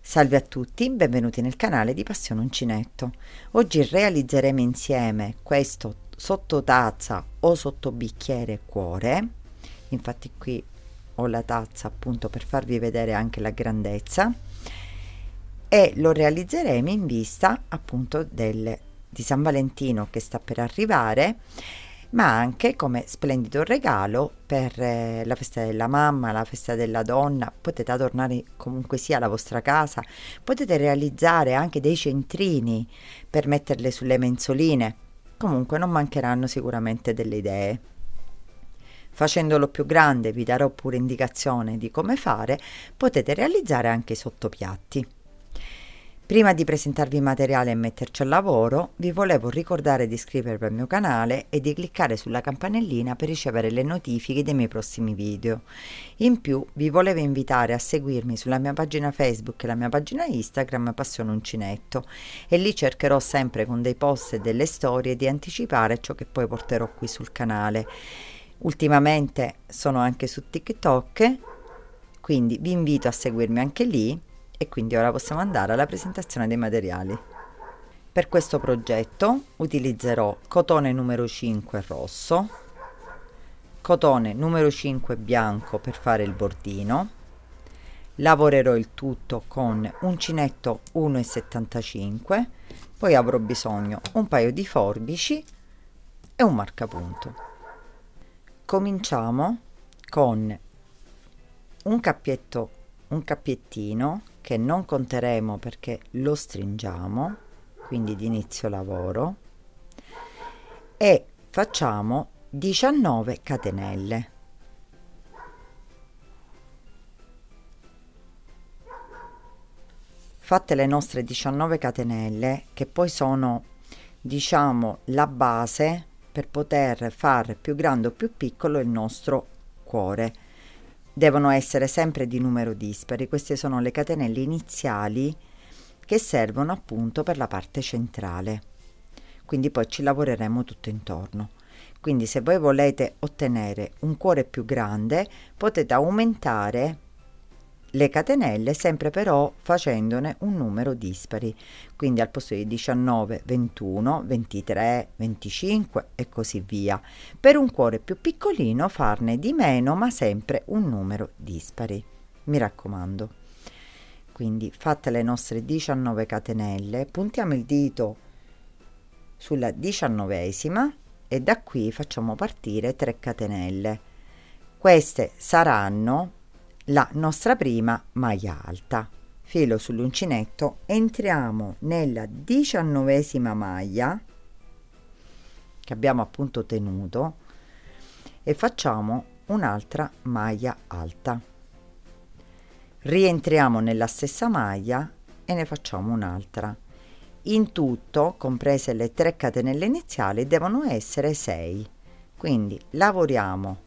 Salve a tutti, benvenuti nel canale di Passione Uncinetto. Oggi realizzeremo insieme questo sottotazza o sottobicchiere cuore. Infatti qui ho la tazza appunto per farvi vedere anche la grandezza e lo realizzeremo in vista appunto di San Valentino che sta per arrivare, ma anche come splendido regalo per la festa della mamma, la festa della donna. Potete adornare comunque sia la vostra casa, potete realizzare anche dei centrini per metterle sulle mensoline. Comunque non mancheranno sicuramente delle idee. Facendolo più grande vi darò pure indicazione di come fare, potete realizzare anche i sottopiatti. Prima di presentarvi il materiale e metterci al lavoro, vi volevo ricordare di iscrivervi al mio canale e di cliccare sulla campanellina per ricevere le notifiche dei miei prossimi video. In più, vi volevo invitare a seguirmi sulla mia pagina Facebook e la mia pagina Instagram Passione Uncinetto, e lì cercherò sempre con dei post e delle storie di anticipare ciò che poi porterò qui sul canale. Ultimamente sono anche su TikTok, quindi vi invito a seguirmi anche lì. E quindi ora possiamo andare alla presentazione dei materiali. Per questo progetto utilizzerò cotone numero 5 rosso, cotone numero 5 bianco per fare il bordino. Lavorerò il tutto con uncinetto 1,75, poi avrò bisogno un paio di forbici e un marcapunto. Cominciamo con un cappiettino che non conteremo perché lo stringiamo, quindi di inizio lavoro, e facciamo 19 catenelle. Fatte le nostre 19 catenelle, che poi sono diciamo la base per poter fare più grande o più piccolo il nostro cuore, devono essere sempre di numero dispari. Queste sono le catenelle iniziali che servono appunto per la parte centrale, quindi poi ci lavoreremo tutto intorno. Quindi se voi volete ottenere un cuore più grande potete aumentare le catenelle, sempre però facendone un numero dispari, quindi al posto di 19 21 23 25 e così via. Per un cuore più piccolino farne di meno, ma sempre un numero dispari, mi raccomando. Quindi fatte le nostre 19 catenelle, puntiamo il dito sulla 19esima e da qui facciamo partire 3 catenelle. Queste saranno la nostra prima maglia alta. Filo sull'uncinetto, entriamo nella 19esima maglia che abbiamo appunto tenuto e facciamo un'altra maglia alta. Rientriamo nella stessa maglia e ne facciamo un'altra. In tutto, comprese le 3 catenelle iniziali, devono essere 6. Quindi lavoriamo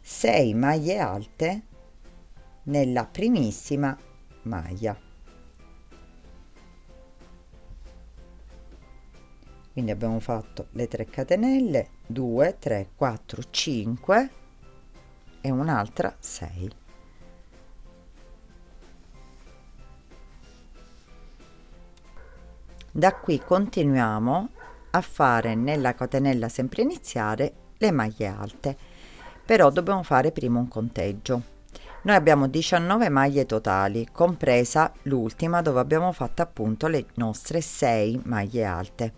6 maglie alte nella primissima maglia. Quindi abbiamo fatto le 3 catenelle, 2 3 4 5 e un'altra 6. Da qui continuiamo a fare nella catenella sempre iniziale le maglie alte, però dobbiamo fare prima un conteggio. Noi abbiamo 19 maglie totali, compresa l'ultima dove abbiamo fatto appunto le nostre 6 maglie alte.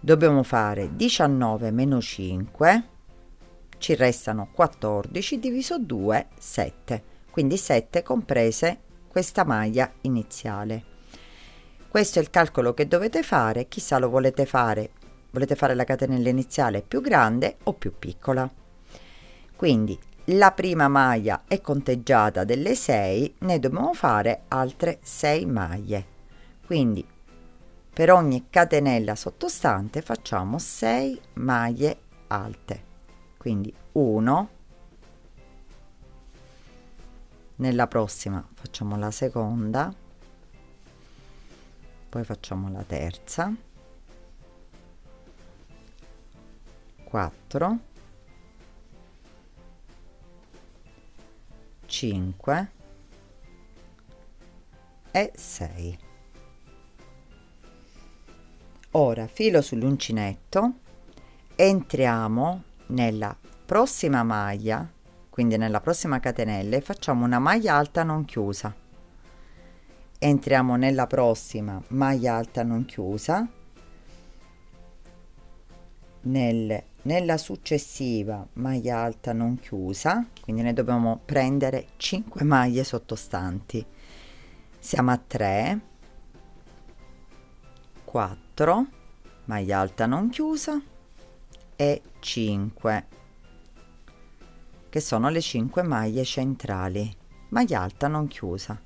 Dobbiamo fare 19 meno 5, ci restano 14, diviso 2, 7. Quindi 7 comprese questa maglia iniziale. Questo è il calcolo che dovete fare, chissà lo volete fare la catenella iniziale più grande o più piccola. Quindi la prima maglia è conteggiata delle 6, ne dobbiamo fare altre 6 maglie, quindi per ogni catenella sottostante facciamo 6 maglie alte, quindi 1, nella prossima facciamo la seconda, poi facciamo la terza, 4, 5, e 6. Ora filo sull'uncinetto, entriamo nella prossima maglia, quindi nella prossima catenella, e facciamo una maglia alta non chiusa. Entriamo nella prossima maglia alta non chiusa, nella successiva maglia alta non chiusa, quindi ne dobbiamo prendere 5 maglie sottostanti. Siamo a 3, 4, maglia alta non chiusa e 5, che sono le 5 maglie centrali, maglia alta non chiusa.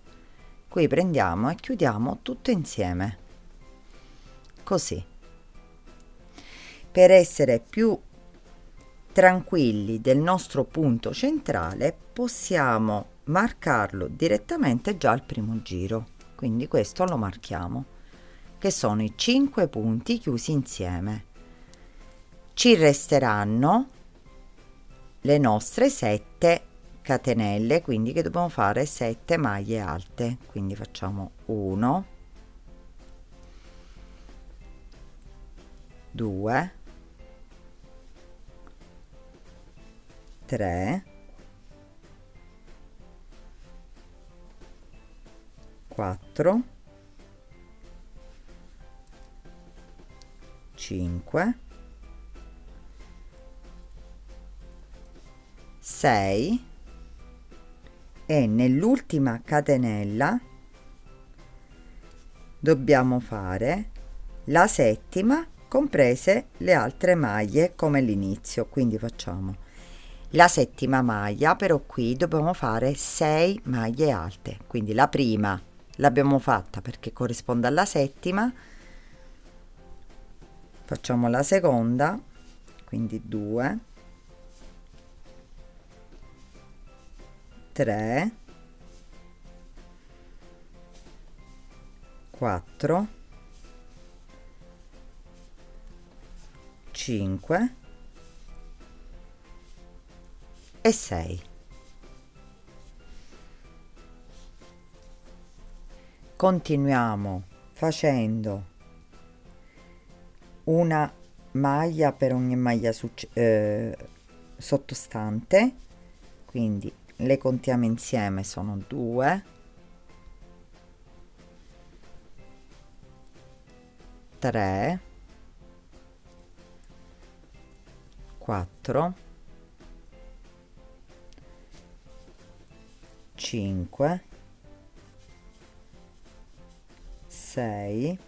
Qui prendiamo e chiudiamo tutto insieme, così. Per essere più tranquilli del nostro punto centrale, possiamo marcarlo direttamente già al primo giro, quindi questo lo marchiamo, che sono i 5 punti chiusi insieme. Ci resteranno le nostre 7 catenelle, quindi che dobbiamo fare 7 maglie alte, quindi facciamo 1, 2, 3, 4, 5, 6 e nell'ultima catenella dobbiamo fare la settima comprese le altre maglie come l'inizio, quindi facciamo la settima maglia, però qui dobbiamo fare 6 maglie alte, quindi la prima l'abbiamo fatta perché corrisponde alla settima, facciamo la seconda, quindi 2, 3, 4, 5 e 6. Continuiamo facendo una maglia per ogni maglia sottostante, quindi le contiamo insieme, sono 2, 3, 4, 5, 6,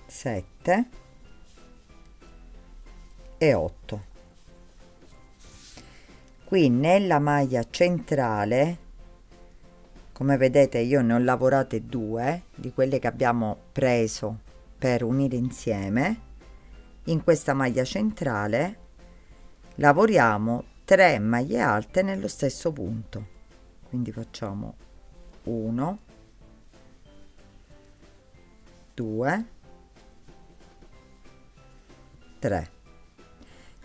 7 e 8. Qui nella maglia centrale, come vedete, io ne ho lavorate 2 di quelle che abbiamo preso per unire insieme. In questa maglia centrale lavoriamo 3 maglie alte nello stesso punto, quindi facciamo 1, 2, 3.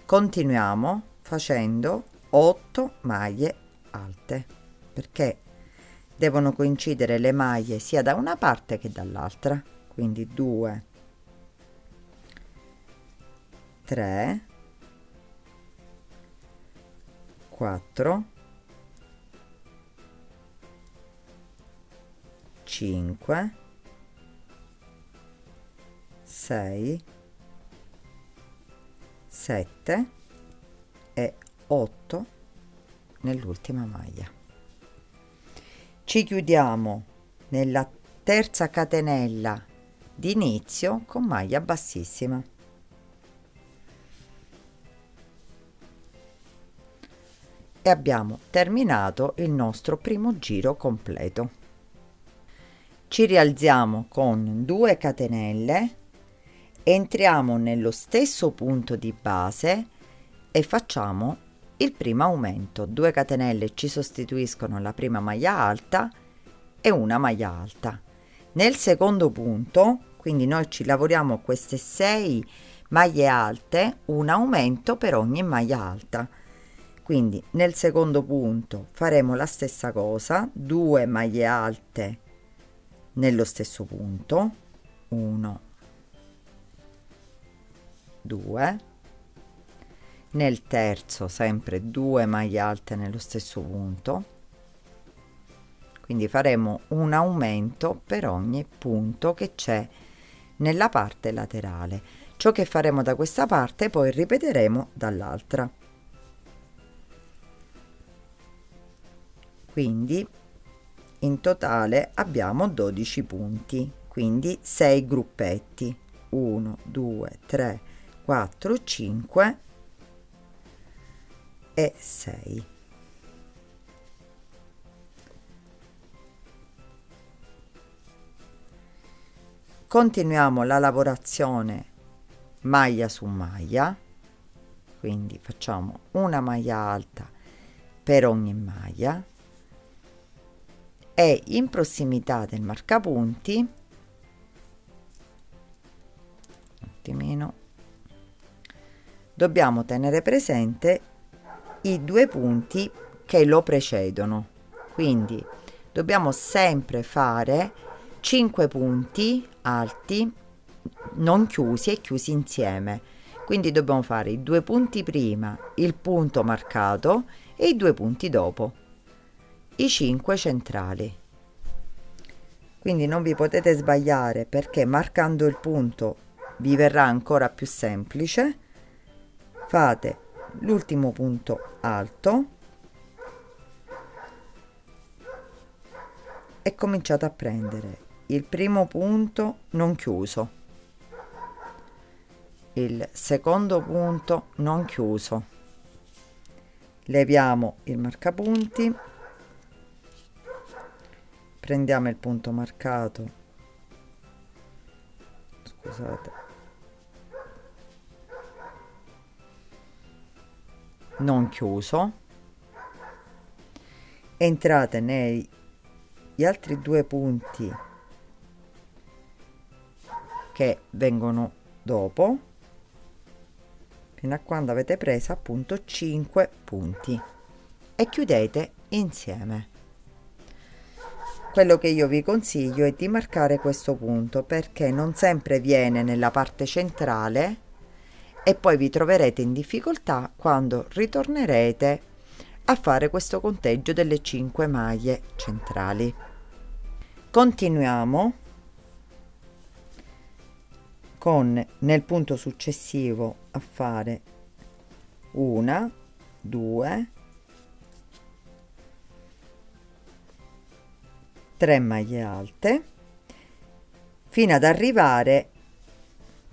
Continuiamo facendo 8 maglie alte, perché devono coincidere le maglie sia da una parte che dall'altra, quindi 2, 3, 4, 5, 6, 7 e 8 nell'ultima maglia. Ci chiudiamo nella terza catenella di inizio con maglia bassissima e abbiamo terminato il nostro primo giro completo. Ci rialziamo con 2 catenelle, entriamo nello stesso punto di base e facciamo il primo aumento. 2 catenelle ci sostituiscono la prima maglia alta e una maglia alta. Nel secondo punto, quindi noi ci lavoriamo queste 6 maglie alte, un aumento per ogni maglia alta. Quindi nel secondo punto faremo la stessa cosa, 2 maglie alte nello stesso punto, 1, 2, nel terzo sempre 2 maglie alte nello stesso punto, quindi faremo un aumento per ogni punto che c'è nella parte laterale. Ciò che faremo da questa parte poi ripeteremo dall'altra. Quindi in totale abbiamo 12 punti, quindi 6 gruppetti, 1, 2, 3, 4, 5 e 6. Continuiamo la lavorazione maglia su maglia, quindi facciamo una maglia alta per ogni maglia e in prossimità del marcapunti, un attimino, dobbiamo tenere presente i 2 punti che lo precedono, quindi dobbiamo sempre fare 5 punti alti non chiusi e chiusi insieme, quindi dobbiamo fare i 2 punti prima, il punto marcato e i 2 punti dopo, i 5 centrali. Quindi non vi potete sbagliare, perché marcando il punto vi verrà ancora più semplice. Fate l'ultimo punto alto e cominciate a prendere il primo punto non chiuso, il secondo punto non chiuso, leviamo il marcapunti, prendiamo il punto marcato, scusate, non chiuso, entrate negli altri 2 punti che vengono dopo, fino a quando avete preso appunto 5 punti e chiudete insieme. Quello che io vi consiglio è di marcare questo punto, perché non sempre viene nella parte centrale e poi vi troverete in difficoltà quando ritornerete a fare questo conteggio delle 5 maglie centrali. Continuiamo con nel punto successivo a fare 1, 2, 3 maglie alte fino ad arrivare,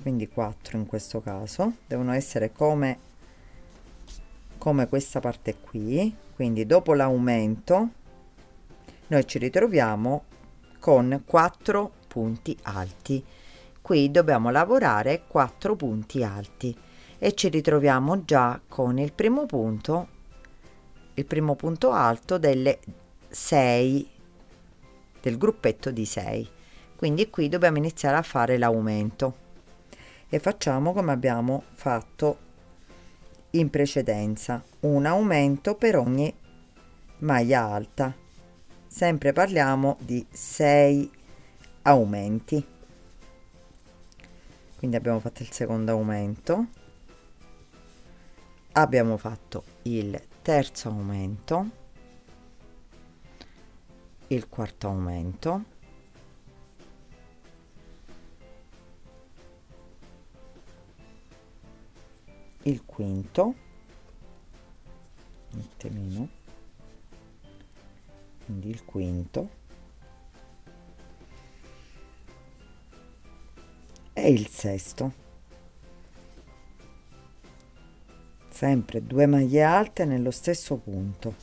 quindi 4 in questo caso, devono essere come questa parte qui, quindi dopo l'aumento noi ci ritroviamo con 4 punti alti. Qui dobbiamo lavorare 4 punti alti e ci ritroviamo già con il primo punto alto delle 6, del gruppetto di 6. Quindi qui dobbiamo iniziare a fare l'aumento e facciamo come abbiamo fatto in precedenza, un aumento per ogni maglia alta. Sempre parliamo di 6 aumenti. Quindi abbiamo fatto il secondo aumento, abbiamo fatto il terzo aumento, il quarto aumento, il quinto, un attimino, quindi il quinto e il sesto, sempre 2 maglie alte nello stesso punto,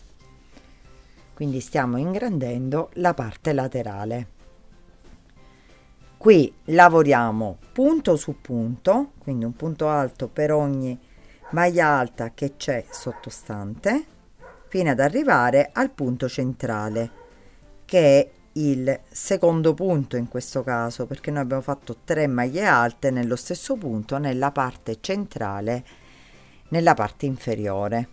quindi stiamo ingrandendo la parte laterale. Qui lavoriamo punto su punto, quindi un punto alto per ogni maglia alta che c'è sottostante, fino ad arrivare al punto centrale, che è il secondo punto in questo caso, perché noi abbiamo fatto 3 maglie alte nello stesso punto nella parte centrale, nella parte inferiore.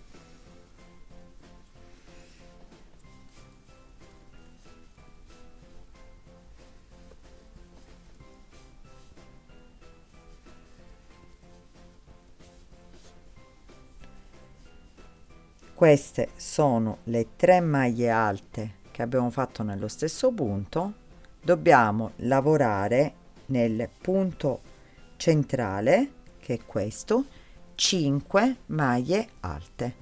Queste sono le 3 maglie alte che abbiamo fatto nello stesso punto. Dobbiamo lavorare nel punto centrale, che è questo, 5 maglie alte,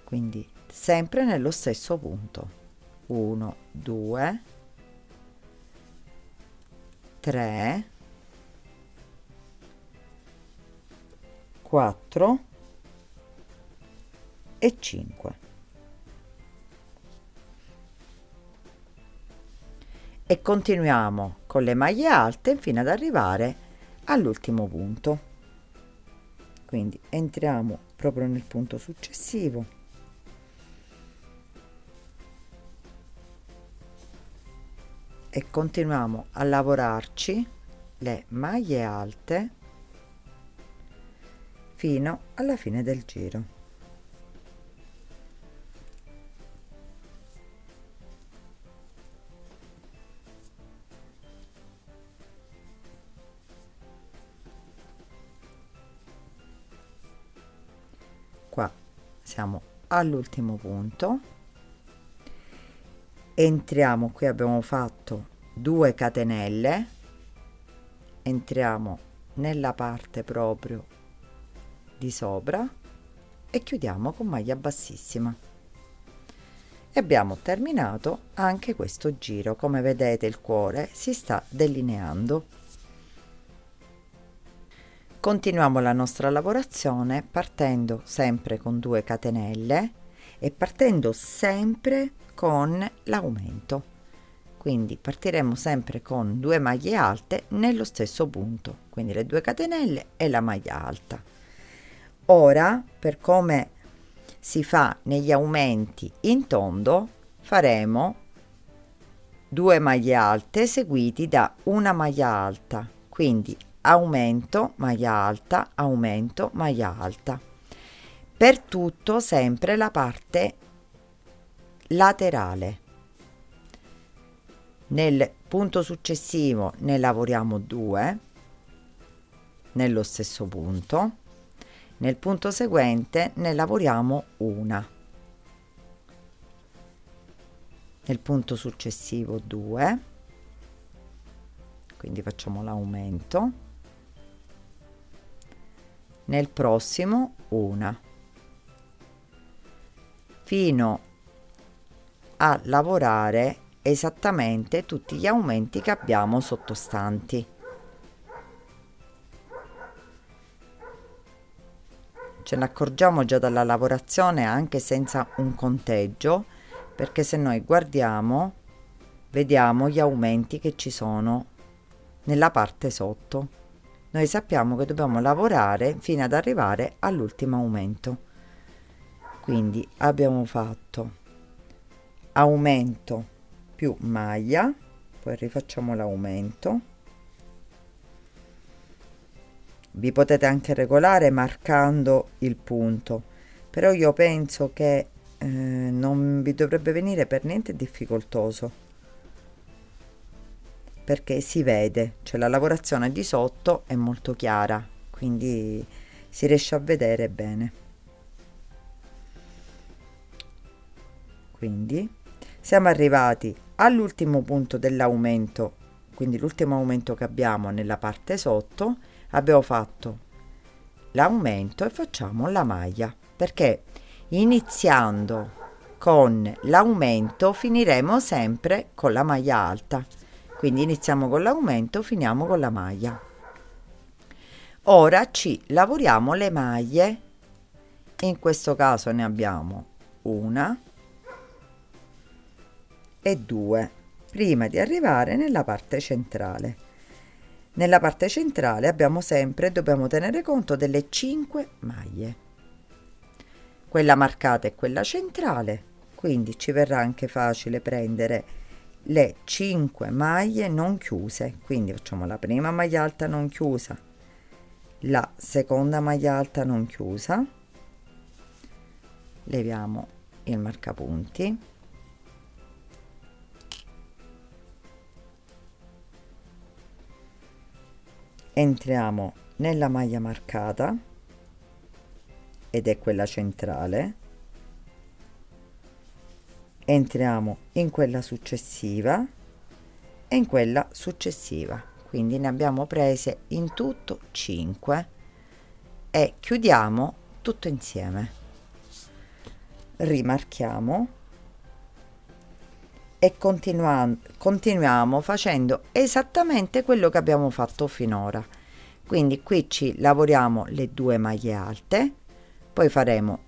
quindi sempre nello stesso punto. 1, 2, 3, 4 e 5. E continuiamo con le maglie alte fino ad arrivare all'ultimo punto. Quindi entriamo proprio nel punto successivo e continuiamo a lavorarci le maglie alte fino alla fine del giro. Qua siamo all'ultimo punto, entriamo, qui abbiamo fatto 2 catenelle, entriamo nella parte proprio di sopra e chiudiamo con maglia bassissima e abbiamo terminato anche questo giro. Come vedete il cuore si sta delineando. Continuiamo la nostra lavorazione partendo sempre con 2 catenelle e partendo sempre con l'aumento, quindi partiremo sempre con 2 maglie alte nello stesso punto, quindi le 2 catenelle e la maglia alta. Ora, per come si fa negli aumenti in tondo, faremo 2 maglie alte seguiti da una maglia alta, quindi aumento, maglia alta, aumento, maglia alta, per tutto sempre la parte laterale. Nel punto successivo ne lavoriamo 2 nello stesso punto, nel punto seguente ne lavoriamo una, nel punto successivo 2, quindi facciamo l'aumento, nel prossimo una, fino a lavorare esattamente tutti gli aumenti che abbiamo sottostanti. Ce ne accorgiamo già dalla lavorazione anche senza un conteggio, perché se noi guardiamo vediamo gli aumenti che ci sono nella parte sotto. Noi sappiamo che dobbiamo lavorare fino ad arrivare all'ultimo aumento. Quindi abbiamo fatto aumento più maglia, poi rifacciamo l'aumento. Vi potete anche regolare marcando il punto, però io penso che non vi dovrebbe venire per niente difficoltoso, perché si vede, cioè la lavorazione di sotto è molto chiara, quindi si riesce a vedere bene. Quindi siamo arrivati all'ultimo punto dell'aumento, quindi l'ultimo aumento che abbiamo nella parte sotto. Abbiamo fatto l'aumento e facciamo la maglia, perché iniziando con l'aumento finiremo sempre con la maglia alta, quindi iniziamo con l'aumento, finiamo con la maglia. Ora ci lavoriamo le maglie, in questo caso ne abbiamo una e 2 prima di arrivare nella parte centrale. Nella parte centrale dobbiamo tenere conto delle 5 maglie, quella marcata è quella centrale, quindi ci verrà anche facile prendere le 5 maglie non chiuse, quindi facciamo la prima maglia alta non chiusa, la seconda maglia alta non chiusa, leviamo il marcapunti, entriamo nella maglia marcata ed è quella centrale, entriamo in quella successiva e in quella successiva, quindi ne abbiamo prese in tutto 5 e chiudiamo tutto insieme, rimarchiamo e continuiamo facendo esattamente quello che abbiamo fatto finora. Quindi qui ci lavoriamo le 2 maglie alte, poi faremo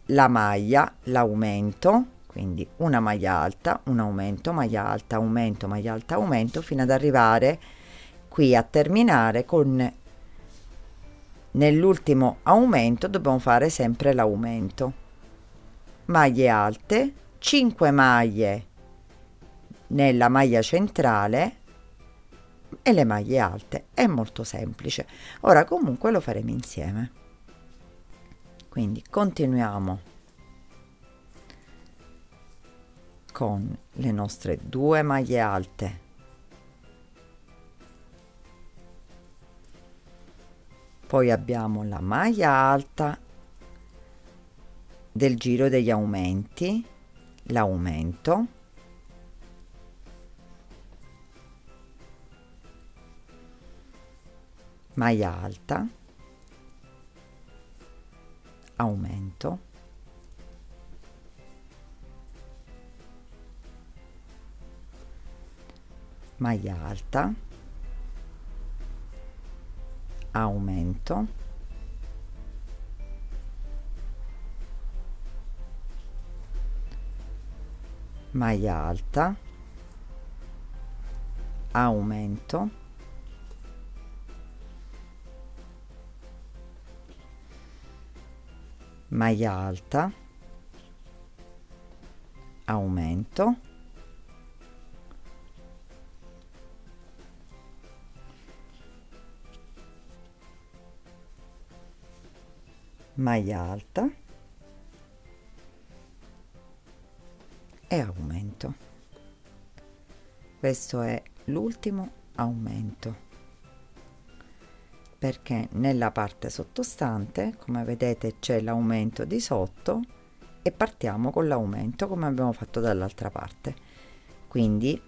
la maglia, l'aumento, quindi una maglia alta, un aumento, maglia alta, aumento, maglia alta, aumento, fino ad arrivare qui a terminare con, nell'ultimo aumento dobbiamo fare sempre l'aumento, maglie alte, 5 maglie nella maglia centrale e le maglie alte. È molto semplice. Ora comunque lo faremo insieme, quindi continuiamo con le nostre 2 maglie alte, poi abbiamo la maglia alta del giro degli aumenti, l'aumento, maglia alta, aumento, maglia alta, aumento, maglia alta, aumento, maglia alta, aumento, maglia alta e aumento. Questo è l'ultimo aumento, perché nella parte sottostante, come vedete, c'è l'aumento di sotto e partiamo con l'aumento come abbiamo fatto dall'altra parte. Quindi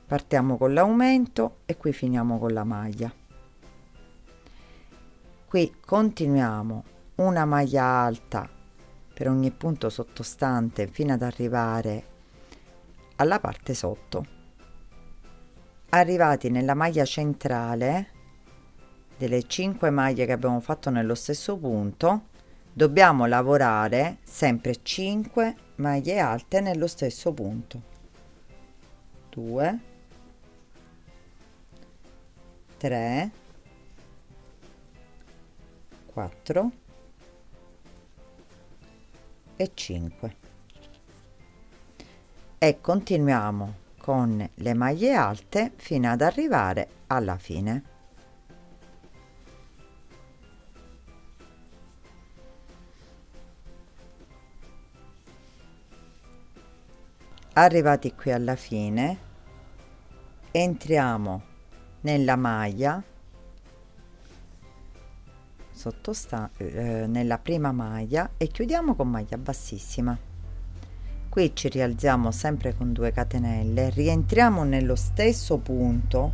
partiamo con l'aumento e qui finiamo con la maglia. Qui continuiamo una maglia alta per ogni punto sottostante fino ad arrivare alla parte sotto. Arrivati nella maglia centrale delle 5 maglie che abbiamo fatto nello stesso punto, dobbiamo lavorare sempre 5 maglie alte nello stesso punto. 2, 3, 4 e 5 e continuiamo con le maglie alte fino ad arrivare alla fine. Arrivati qui alla fine, entriamo nella maglia nella prima maglia e chiudiamo con maglia bassissima. Qui ci rialziamo sempre con 2 catenelle, rientriamo nello stesso punto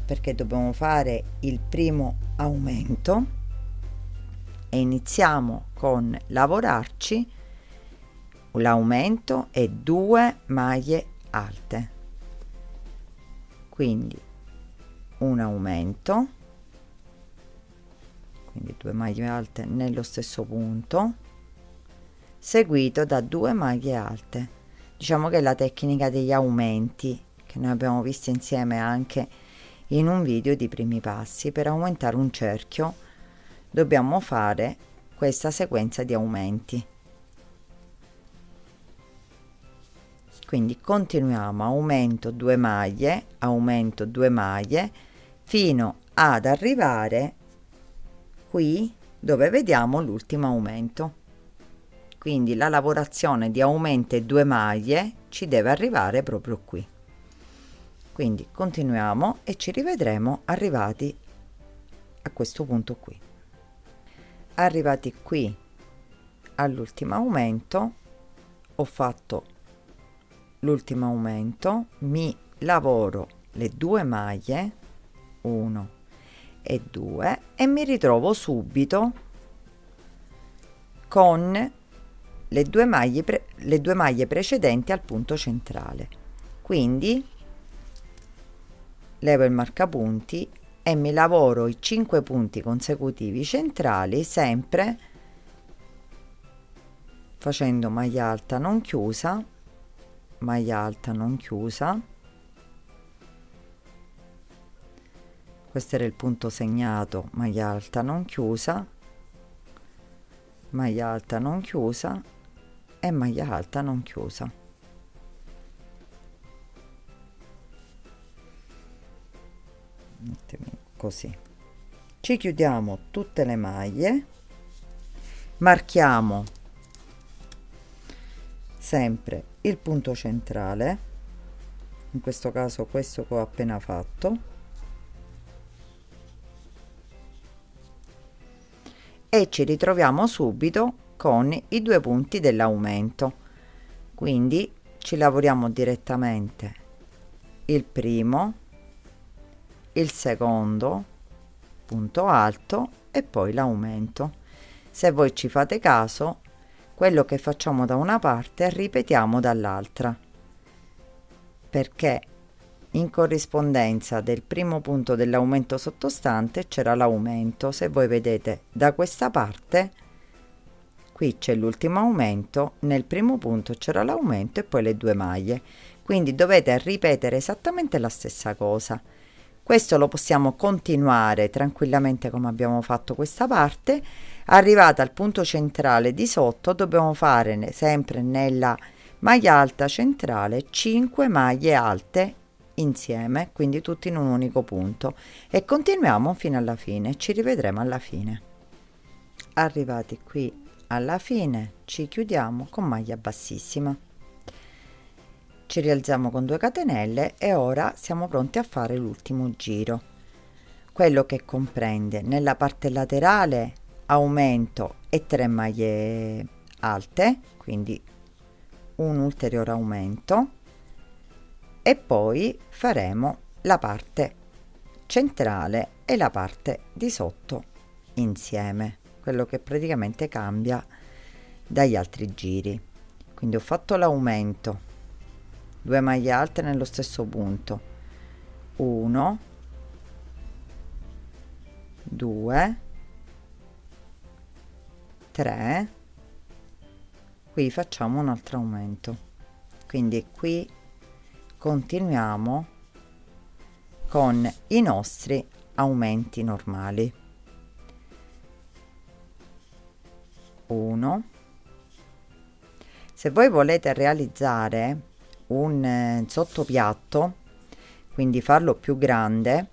perché dobbiamo fare il primo aumento e iniziamo con lavorarci l'aumento e 2 maglie alte, quindi un aumento, quindi 2 maglie alte nello stesso punto, seguito da 2 maglie alte. Diciamo che è la tecnica degli aumenti che noi abbiamo visto insieme anche in un video di primi passi. Per aumentare un cerchio dobbiamo fare questa sequenza di aumenti. Quindi continuiamo, aumento 2 maglie, aumento 2 maglie fino ad arrivare qui dove vediamo l'ultimo aumento. Quindi la lavorazione di aumento e 2 maglie ci deve arrivare proprio qui. Quindi continuiamo e ci rivedremo arrivati a questo punto qui. Arrivati qui all'ultimo aumento ho fatto l'ultimo aumento, mi lavoro le 2 maglie, 1 e 2, e mi ritrovo subito con le due maglie precedenti al punto centrale. Quindi levo il marcapunti e mi lavoro i 5 punti consecutivi centrali, sempre facendo maglia alta non chiusa, maglia alta non chiusa. Questo era il punto segnato, maglia alta non chiusa, maglia alta non chiusa e maglia alta non chiusa. Così ci chiudiamo tutte le maglie, marchiamo sempre il punto centrale, in questo caso questo che ho appena fatto, e ci ritroviamo subito con i 2 punti dell'aumento. Quindi ci lavoriamo direttamente il primo, il secondo punto alto e poi l'aumento. Se voi ci fate caso, quello che facciamo da una parte ripetiamo dall'altra, perché in corrispondenza del primo punto dell'aumento sottostante c'era l'aumento. Se voi vedete da questa parte, qui c'è l'ultimo aumento, nel primo punto c'era l'aumento e poi le 2 maglie, quindi dovete ripetere esattamente la stessa cosa. Questo lo possiamo continuare tranquillamente come abbiamo fatto questa parte. Arrivata al punto centrale di sotto dobbiamo fare sempre nella maglia alta centrale 5 maglie alte insieme, quindi tutti in un unico punto, e continuiamo fino alla fine. Ci rivedremo alla fine. Arrivati qui alla fine ci chiudiamo con maglia bassissima, ci rialziamo con 2 catenelle e ora siamo pronti a fare l'ultimo giro, quello che comprende nella parte laterale aumento e 3 maglie alte, quindi un ulteriore aumento, e poi faremo la parte centrale e la parte di sotto insieme, quello che praticamente cambia dagli altri giri. Quindi ho fatto l'aumento, 2 maglie alte nello stesso punto, 1, 2, 3, qui facciamo un altro aumento, quindi qui continuiamo con i nostri aumenti normali. 1. Se voi volete realizzare un sottopiatto, quindi farlo più grande,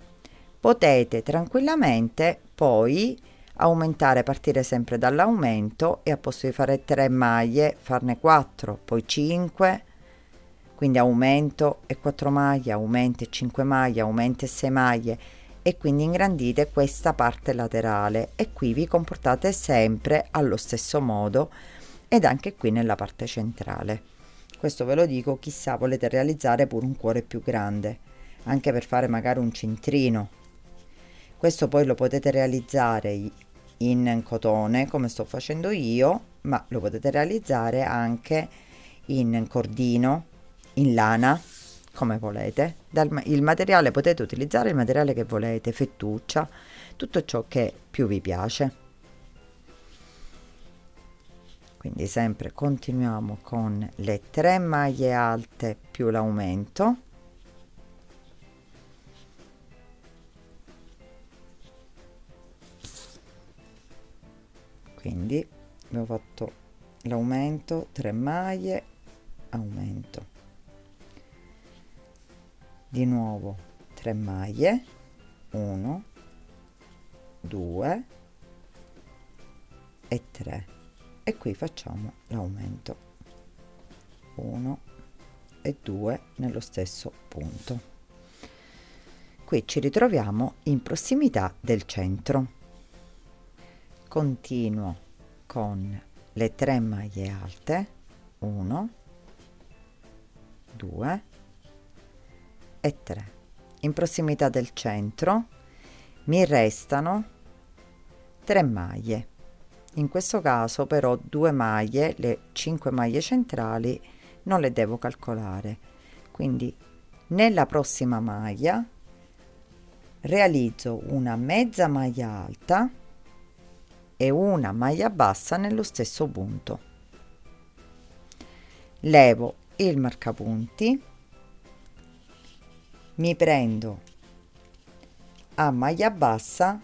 potete tranquillamente poi aumentare, partire sempre dall'aumento e a posto di fare 3 maglie farne 4, poi 5, quindi aumento e 4 maglie, aumento e 5 maglie, aumento e 6 maglie, e quindi ingrandite questa parte laterale e qui vi comportate sempre allo stesso modo, ed anche qui nella parte centrale. Questo ve lo dico, chissà volete realizzare pure un cuore più grande, anche per fare magari un centrino. Questo poi lo potete realizzare in cotone come sto facendo io, ma lo potete realizzare anche in cordino, in lana, come volete. Il materiale, potete utilizzare il materiale che volete, fettuccia, tutto ciò che più vi piace. Quindi sempre continuiamo con le 3 maglie alte più l'aumento, quindi abbiamo fatto l'aumento, 3 maglie, aumento, di nuovo 3 maglie, 1, 2 e 3, e qui facciamo l'aumento, 1 e 2 nello stesso punto. Qui ci ritroviamo in prossimità del centro. Continuo con le 3 maglie alte, 1, 2 e 3. In prossimità del centro mi restano 3 maglie. In questo caso però 2 maglie, le 5 maglie centrali, non le devo calcolare. Quindi nella prossima maglia realizzo una mezza maglia alta e una maglia bassa nello stesso punto. Levo il marcapunti, mi prendo a maglia bassa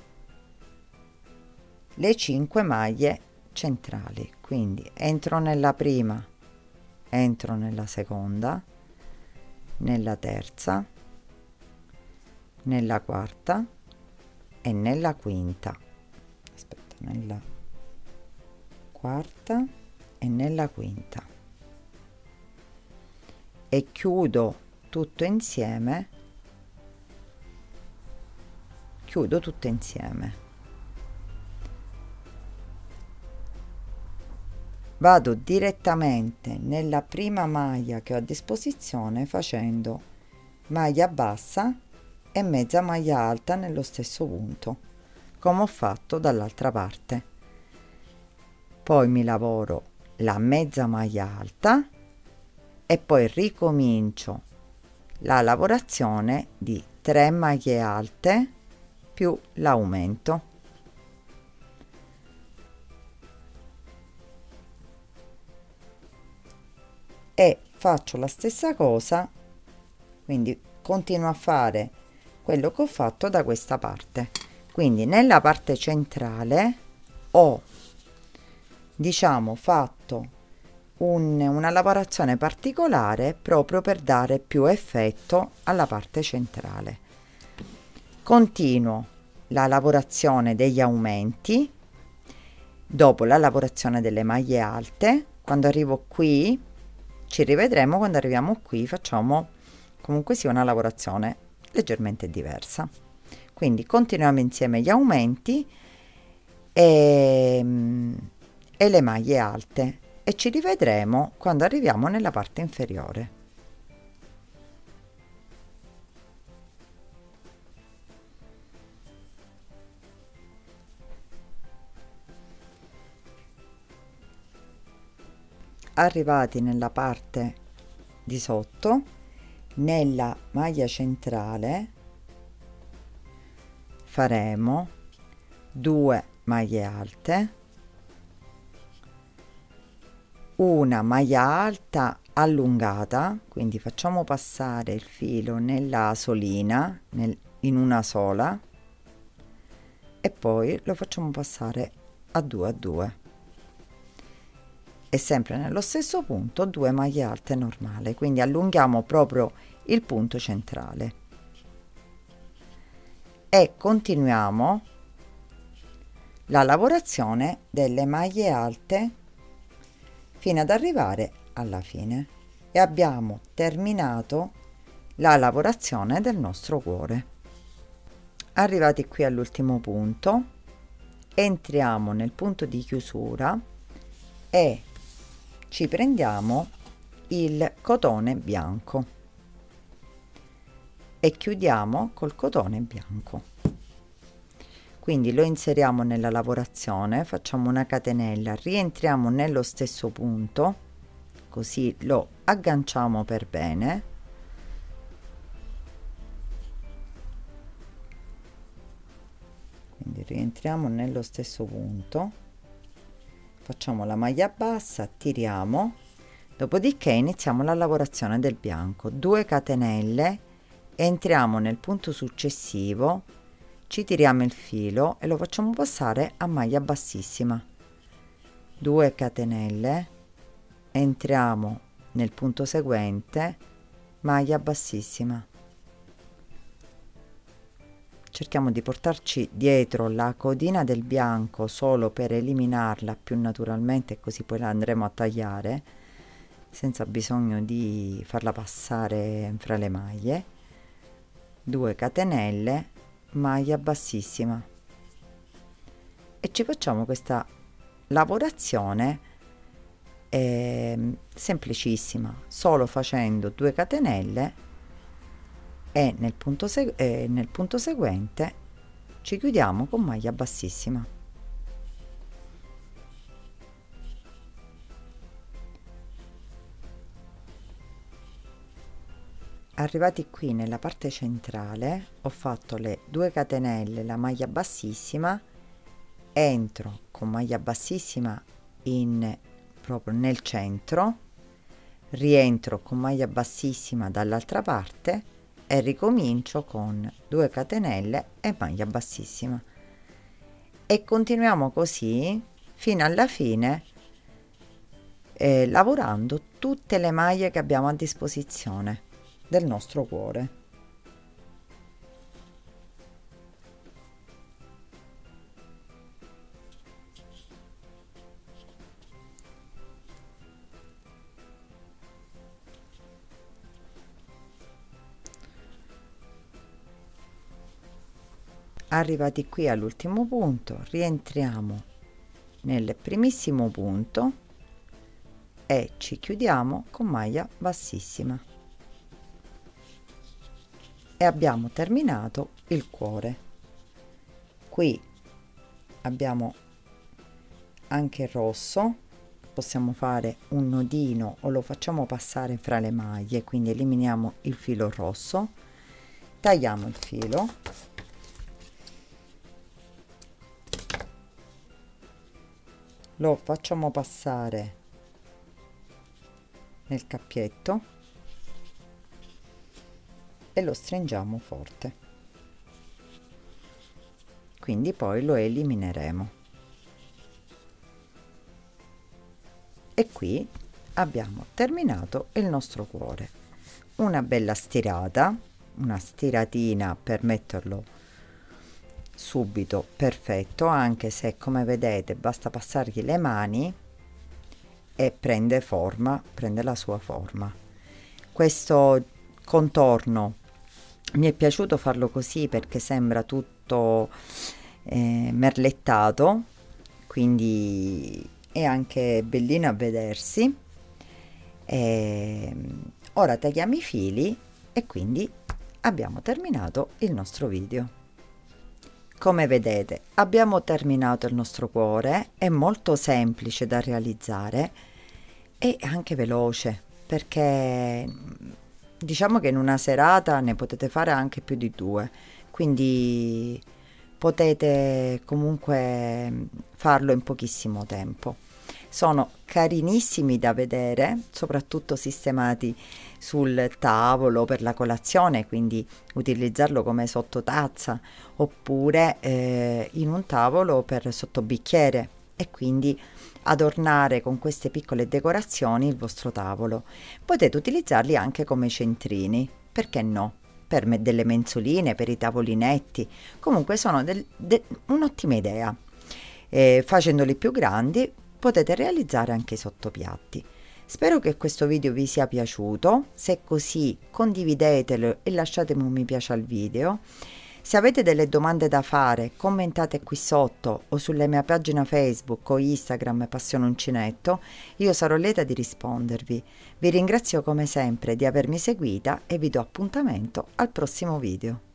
le 5 maglie centrali, quindi entro nella prima, entro nella seconda, nella terza, nella quarta e nella quinta. Aspetta, nella quarta e nella quinta, e chiudo tutto insieme, chiudo tutto insieme. Vado direttamente nella prima maglia che ho a disposizione facendo maglia bassa e mezza maglia alta nello stesso punto, come ho fatto dall'altra parte. Poi mi lavoro la mezza maglia alta e poi ricomincio la lavorazione di 3 maglie alte più l'aumento. E faccio la stessa cosa, quindi continuo a fare quello che ho fatto da questa parte. Quindi nella parte centrale ho, diciamo, fatto una lavorazione particolare proprio per dare più effetto alla parte centrale. Continuo la lavorazione degli aumenti dopo la lavorazione delle maglie alte. Quando arrivo qui, ci rivedremo quando arriviamo qui, facciamo comunque sia una lavorazione leggermente diversa. Quindi continuiamo insieme gli aumenti e le maglie alte e ci rivedremo quando arriviamo nella parte inferiore. Arrivati nella parte di sotto, nella maglia centrale faremo 2 maglie alte, una maglia alta allungata, quindi facciamo passare il filo nella solina in una sola e poi lo facciamo passare a 2 a 2. E sempre nello stesso punto 2 maglie alte normali, quindi allunghiamo proprio il punto centrale e continuiamo la lavorazione delle maglie alte fino ad arrivare alla fine e abbiamo terminato la lavorazione del nostro cuore. Arrivati qui all'ultimo punto, entriamo nel punto di chiusura e ci prendiamo il cotone bianco e chiudiamo col cotone bianco. Quindi lo inseriamo nella lavorazione, facciamo una catenella, rientriamo nello stesso punto, così lo agganciamo per bene. Quindi rientriamo nello stesso punto, facciamo la maglia bassa, tiriamo, dopodiché iniziamo la lavorazione del bianco. 2 catenelle, entriamo nel punto successivo, ci tiriamo il filo e lo facciamo passare a maglia bassissima. 2 catenelle, entriamo nel punto seguente, maglia bassissima. Cerchiamo di portarci dietro la codina del bianco solo per eliminarla più naturalmente, così poi la andremo a tagliare senza bisogno di farla passare fra le maglie. 2 catenelle, maglia bassissima e ci facciamo questa lavorazione semplicissima, solo facendo 2 catenelle e nel punto seguente ci chiudiamo con maglia bassissima. Arrivati qui nella parte centrale ho fatto le 2 catenelle, la maglia bassissima, entro con maglia bassissima proprio nel centro, rientro con maglia bassissima dall'altra parte e ricomincio con 2 catenelle e maglia bassissima, e continuiamo così fino alla fine, lavorando tutte le maglie che abbiamo a disposizione del nostro cuore. Arrivati qui all'ultimo punto, rientriamo nel primissimo punto e ci chiudiamo con maglia bassissima e abbiamo terminato il cuore. Qui abbiamo anche il rosso, possiamo fare un nodino o lo facciamo passare fra le maglie, quindi eliminiamo il filo rosso, tagliamo il filo, lo facciamo passare nel cappietto e lo stringiamo forte, quindi poi lo elimineremo. E qui abbiamo terminato il nostro cuore. Una bella stirata, una stiratina per metterlo subito perfetto, anche se come vedete basta passargli le mani e prende forma, prende la sua forma. Questo contorno mi è piaciuto farlo così perché sembra tutto merlettato, quindi è anche bellino a vedersi. Ora tagliamo i fili e quindi abbiamo terminato il nostro video. Come vedete abbiamo terminato il nostro cuore, è molto semplice da realizzare e anche veloce, perché diciamo che in una serata ne potete fare anche più di 2, quindi potete comunque farlo in pochissimo tempo. Sono carinissimi da vedere, soprattutto sistemati sul tavolo per la colazione, quindi utilizzarlo come sottotazza oppure in un tavolo per sottobicchiere, e quindi adornare con queste piccole decorazioni il vostro tavolo. Potete utilizzarli anche come centrini, perché no? Per delle mensoline, per i tavolinetti, comunque sono un'ottima idea. Facendoli più grandi potete realizzare anche i sottopiatti. Spero che questo video vi sia piaciuto, se è così condividetelo e lasciatemi un mi piace al video. Se avete delle domande da fare, commentate qui sotto o sulla mia pagina Facebook o Instagram Passione Uncinetto, io sarò lieta di rispondervi. Vi ringrazio come sempre di avermi seguita e vi do appuntamento al prossimo video.